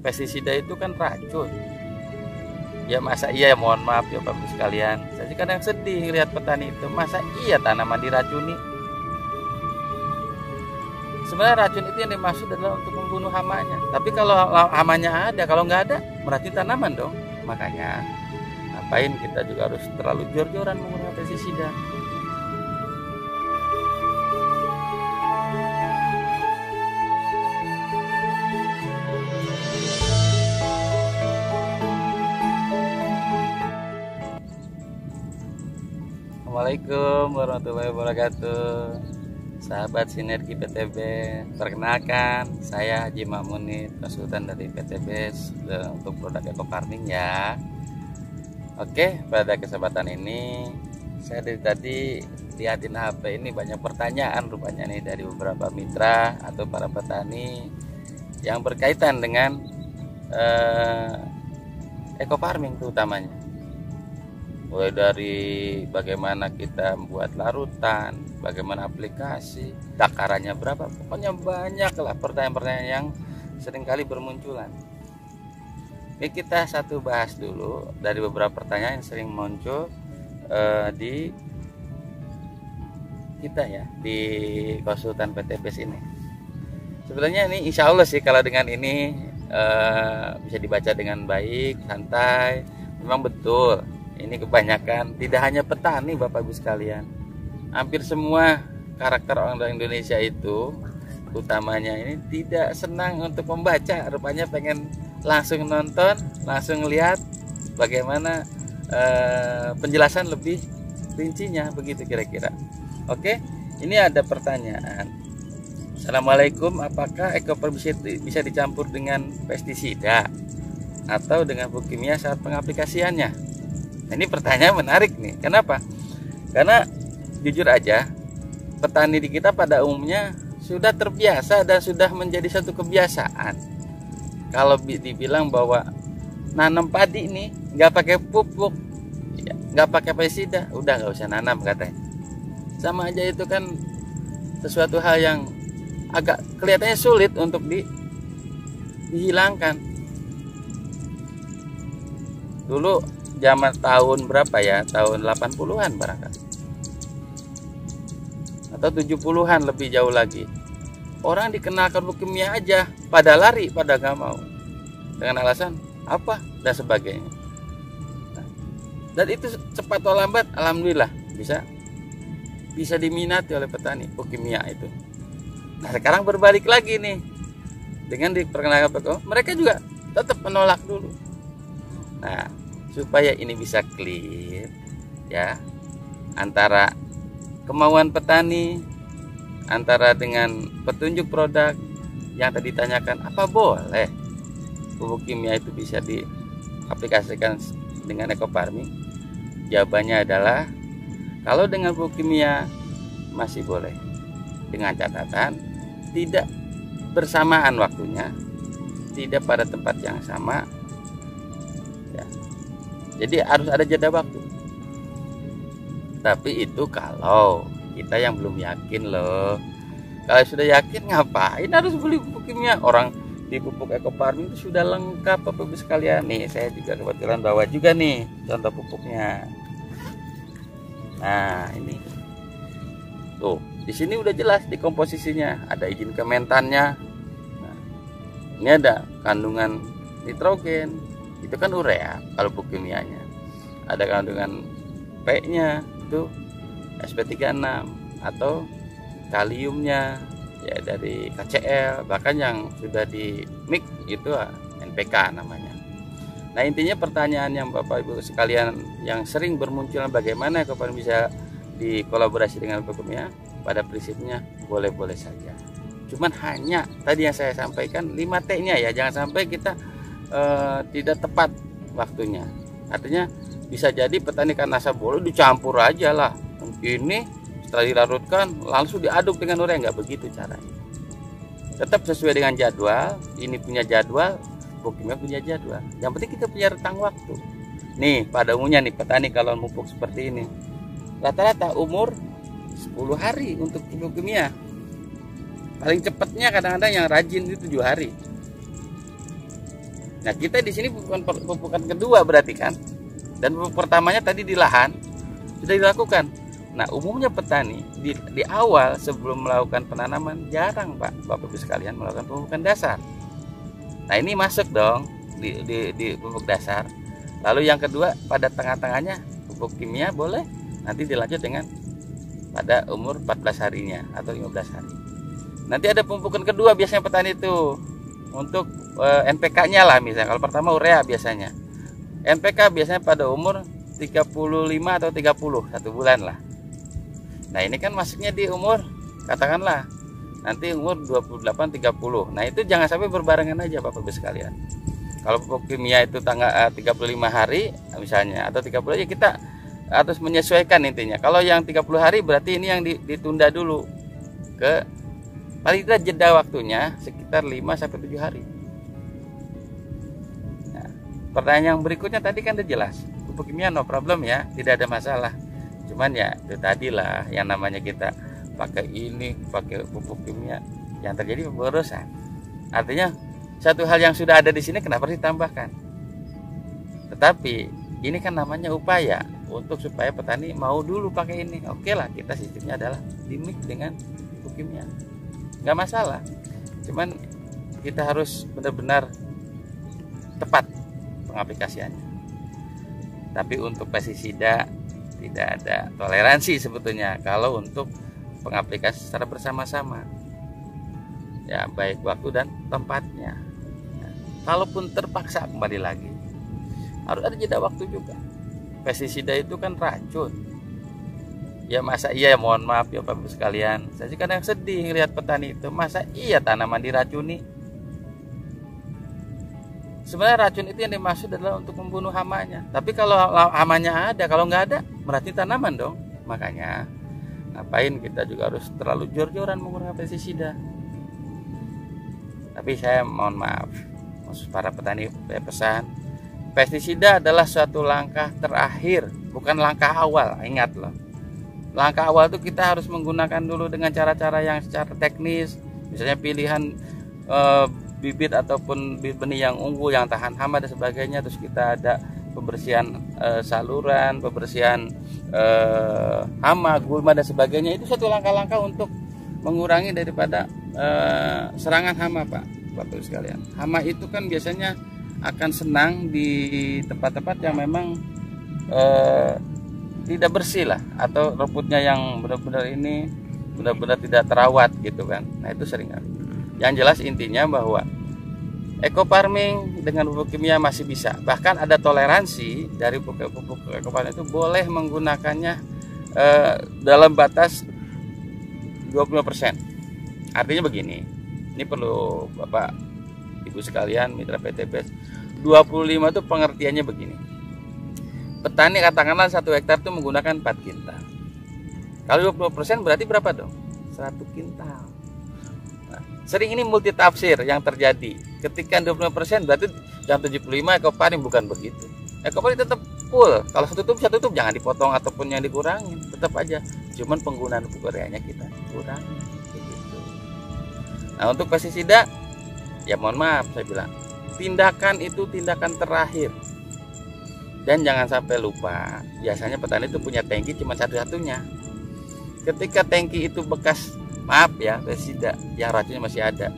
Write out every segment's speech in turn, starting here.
pestisida itu kan racun. Ya masa iya, mohon maaf ya Bapak sekalian, saya kadang sedih lihat petani itu, masa iya tanaman diracuni. Sebenarnya racun itu yang dimaksud adalah untuk membunuh hamanya. Tapi kalau hamanya ada, kalau nggak ada, berarti tanaman dong. Makanya ngapain kita juga harus terlalu jor-joran menggunakan pestisida. Assalamualaikum warahmatullahi wabarakatuh. Sahabat Sinergi PTB, perkenalkan saya Haji Makmunir, konsultan dari PTB untuk produk eco farming ya. Oke, pada kesempatan ini saya dari tadi lihatin HP ini banyak pertanyaan rupanya nih dari beberapa mitra atau para petani yang berkaitan dengan eco farming terutamanya. Mulai dari bagaimana kita membuat larutan, bagaimana aplikasi, takarannya berapa, pokoknya banyak lah pertanyaan-pertanyaan yang seringkali bermunculan. Oke, kita satu bahas dulu dari beberapa pertanyaan yang sering muncul di kita ya, di konsultan PTBS ini. Sebenarnya ini insya Allah sih kalau dengan ini bisa dibaca dengan baik, santai. Memang betul. Ini kebanyakan tidak hanya petani Bapak Ibu sekalian, hampir semua karakter orang Indonesia itu utamanya ini tidak senang untuk membaca, rupanya pengen langsung nonton, langsung lihat bagaimana penjelasan lebih rincinya, begitu kira-kira. Oke, ini ada pertanyaan. Assalamualaikum, apakah eco farming bisa dicampur dengan pestisida atau dengan pupuk kimia saat pengaplikasiannya? Ini pertanyaan menarik nih. Kenapa? Karena jujur aja, petani di kita pada umumnya sudah terbiasa dan sudah menjadi satu kebiasaan. Kalau dibilang bahwa nanam padi nih nggak pakai pupuk, nggak pakai pestisida, udah nggak usah nanam katanya. Sama aja itu kan sesuatu hal yang agak kelihatannya sulit untuk dihilangkan. Dulu zaman tahun berapa ya, tahun 80-an barangkali atau 70-an, lebih jauh lagi, orang dikenalkan pupuk kimia aja pada lari, pada nggak mau dengan alasan apa dan sebagainya. Dan itu cepat atau lambat alhamdulillah bisa diminati oleh petani pupuk kimia itu. Nah sekarang berbalik lagi nih, dengan diperkenalkan pupuk, mereka juga tetap menolak dulu. Nah supaya ini bisa clear ya, antara kemauan petani, antara dengan petunjuk produk yang tadi ditanyakan, apa boleh pupuk kimia itu bisa diaplikasikan dengan eco farming? Jawabannya adalah kalau dengan pupuk kimia masih boleh, dengan catatan tidak bersamaan waktunya, tidak pada tempat yang sama. Jadi harus ada jeda waktu. Tapi itu kalau kita yang belum yakin loh. Kalau sudah yakin ngapain harus beli pupuk kimia? Orang di pupuk eco farming itu sudah lengkap Bapak Ibu sekalian. Nih saya juga kebetulan bawa juga nih contoh pupuknya. Nah ini tuh, di sini udah jelas di komposisinya, ada izin Kementannya. Nah, ini ada kandungan nitrogen, itu kan urea kalau pupuk kimianya. Ada kandungan P-nya itu SP36 atau kaliumnya ya dari KCl, bahkan yang sudah di mix itu NPK namanya. Nah intinya pertanyaan yang Bapak Ibu sekalian yang sering bermunculan, bagaimana eco farming bisa dikolaborasi dengan pupuk kimia, pada prinsipnya boleh-boleh saja. Cuman hanya tadi yang saya sampaikan 5T-nya ya, jangan sampai kita tidak tepat waktunya. Artinya bisa jadi petani karena asal boleh dicampur aja lah, ini setelah dilarutkan langsung diaduk dengan urea, nggak begitu caranya. Tetap sesuai dengan jadwal, ini punya jadwal, pupuk kimia punya jadwal. Yang penting kita punya rentang waktu. Nih pada umumnya nih petani kalau pupuk seperti ini rata-rata umur 10 hari untuk pupuk kimia. Paling cepatnya kadang-kadang yang rajin itu 7 hari. Nah, kita di sini bukan pupukan kedua berarti kan, dan pupuk pertamanya tadi di lahan sudah dilakukan. Nah, umumnya petani di awal sebelum melakukan penanaman jarang Pak, Bapak Ibu sekalian melakukan pemupukan dasar. Nah, ini masuk dong di pupuk dasar. Lalu yang kedua pada tengah-tengahnya pupuk kimia boleh, nanti dilanjut dengan pada umur 14 harinya atau 15 hari. Nanti ada pemupukan kedua biasanya petani itu untuk NPK-nya lah, misalnya kalau pertama urea biasanya. NPK biasanya pada umur 35 atau 30, 1 bulan lah. Nah, ini kan masuknya di umur katakanlah nanti umur 28 30. Nah, itu jangan sampai berbarengan aja Bapak Ibu sekalian. Kalau pupuk kimia itu tanggal 35 hari misalnya atau 30 aja, kita harus menyesuaikan intinya. Kalau yang 30 hari berarti ini yang ditunda dulu ke paling tidak jeda waktunya sekitar 5 sampai 7 hari. Nah, pertanyaan yang berikutnya tadi kan udah jelas. Pupuk kimia no problem ya, tidak ada masalah. Cuman ya itu tadi lah yang namanya kita pakai pupuk kimia, yang terjadi pemborosan. Artinya satu hal yang sudah ada di sini kenapa ditambahkan? Tetapi ini kan namanya upaya untuk supaya petani mau dulu pakai ini. Oke lah, kita sistemnya adalah dimix dengan pupuk kimia, nggak masalah. Cuman kita harus benar-benar tepat pengaplikasiannya. Tapi untuk pestisida tidak ada toleransi sebetulnya kalau untuk pengaplikasi secara bersama-sama, ya baik waktu dan tempatnya. Nah, kalaupun terpaksa kembali lagi harus ada jeda waktu juga. Pestisida itu kan racun. Ya masa iya, mohon maaf ya Bapak sekalian, saya sih kadang sedih ngelihat petani itu, masa iya tanaman diracuni. Sebenarnya racun itu yang dimaksud adalah untuk membunuh hamanya. Tapi kalau hamanya ada, kalau nggak ada berarti tanaman dong. Makanya ngapain kita juga harus terlalu jor-joran menggunakan pestisida. Tapi saya mohon maaf, maksud para petani saya pesan, pestisida adalah suatu langkah terakhir, bukan langkah awal. Ingat loh, langkah awal itu kita harus menggunakan dulu dengan cara-cara yang secara teknis, misalnya pilihan bibit ataupun bibit benih yang unggul, yang tahan hama dan sebagainya. Terus kita ada pembersihan saluran, pembersihan hama, gulma dan sebagainya. Itu satu langkah-langkah untuk mengurangi daripada serangan hama Bapak sekalian. Hama itu kan biasanya akan senang di tempat-tempat yang memang tidak bersih lah, atau rumputnya yang benar-benar tidak terawat gitu kan. Nah, itu sering. Yang jelas intinya bahwa eco farming dengan pupuk kimia masih bisa. Bahkan ada toleransi dari pupuk eco farming itu boleh menggunakannya dalam batas 20%. Artinya begini, ini perlu Bapak Ibu sekalian mitra PTPS, 25 itu pengertiannya begini. Petani katakanlah 1 hektar itu menggunakan 4 kintal. Kalau 20% berarti berapa dong? 100 kintal. Nah, sering ini multi tafsir yang terjadi. Ketika 20% berarti jam 75 eco farming, bukan begitu. Eco farming tetap full. Kalau satu tutup jangan dipotong ataupun yang dikurangin, tetap aja. Cuman penggunaan pupuk ureanya kita kurangi begitu. Nah, untuk pestisida ya mohon maaf saya bilang, tindakan itu tindakan terakhir. Dan jangan sampai lupa, biasanya petani itu punya tangki cuma satu-satunya. Ketika tangki itu bekas, maaf ya, pestisida yang racunnya masih ada,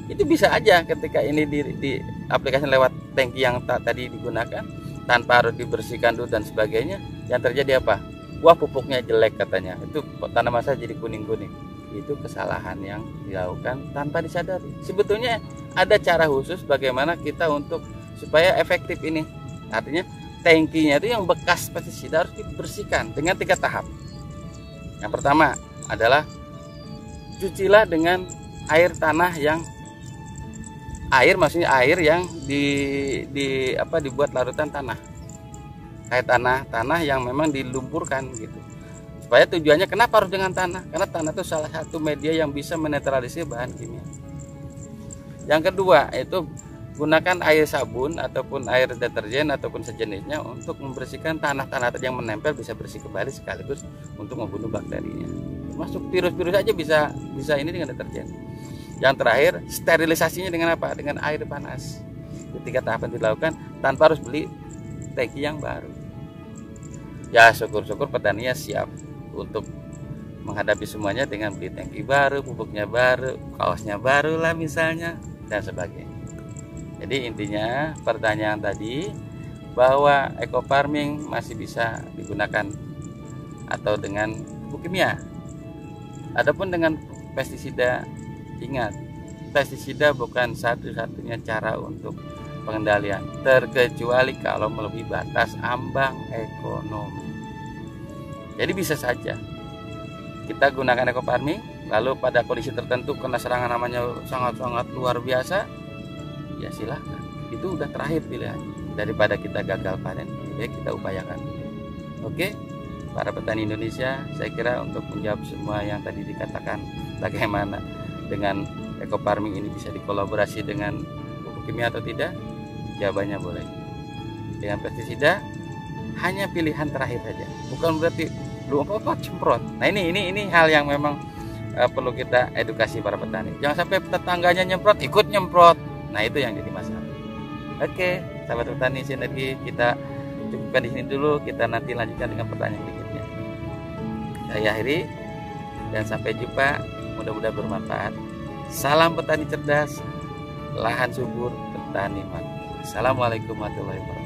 itu bisa aja ketika ini di aplikasi lewat tangki yang tadi digunakan tanpa harus dibersihkan dulu dan sebagainya, yang terjadi apa? Wah, pupuknya jelek katanya, itu tanaman saya jadi kuning-kuning. Itu kesalahan yang dilakukan tanpa disadari. Sebetulnya ada cara khusus bagaimana kita untuk supaya efektif ini. Artinya tangkinya itu yang bekas pestisida harus dibersihkan dengan 3 tahap. Yang pertama adalah cucilah dengan air tanah yang air yang dibuat larutan tanah. Kayak tanah yang memang dilumpurkan gitu. Supaya tujuannya kenapa harus dengan tanah? Karena tanah itu salah satu media yang bisa menetralisir bahan kimia. Yang kedua itu gunakan air sabun ataupun air deterjen ataupun sejenisnya untuk membersihkan tanah-tanah yang menempel, bisa bersih kembali sekaligus untuk membunuh bakterinya. Masuk virus-virus aja bisa ini dengan deterjen. Yang terakhir, sterilisasinya dengan apa? Dengan air panas. ketika tahapan dilakukan tanpa harus beli tangki yang baru. Ya syukur-syukur petaninya siap untuk menghadapi semuanya dengan beli tangki baru, pupuknya baru, kaosnya baru lah misalnya, dan sebagainya. Jadi intinya pertanyaan tadi bahwa eco farming masih bisa digunakan atau dengan pupuk kimia. Adapun dengan pestisida, ingat, pestisida bukan satu-satunya cara untuk pengendalian, terkecuali kalau melebihi batas ambang ekonomi. Jadi bisa saja kita gunakan eco farming, lalu pada kondisi tertentu kena serangan namanya sangat-sangat luar biasa, ya silahkan, itu udah terakhir pilihan. Daripada kita gagal panen, ya kita upayakan. Oke, para petani Indonesia, saya kira untuk menjawab semua yang tadi dikatakan, bagaimana dengan eco farming ini bisa dikolaborasi dengan pupuk kimia atau tidak, jawabannya boleh. Dengan pestisida hanya pilihan terakhir saja, bukan berarti belum apa-apa semprot. Nah ini hal yang memang perlu kita edukasi para petani. Jangan sampai tetangganya nyemprot ikut nyemprot. Nah itu yang jadi masalah. Oke, sahabat petani sinergi, kita cukupkan di sini dulu. Kita nanti lanjutkan dengan pertanyaan berikutnya. Saya akhiri dan sampai jumpa. Mudah-mudahan bermanfaat. Salam petani cerdas, lahan subur, petani makmur. Assalamualaikum warahmatullahi wabarakatuh.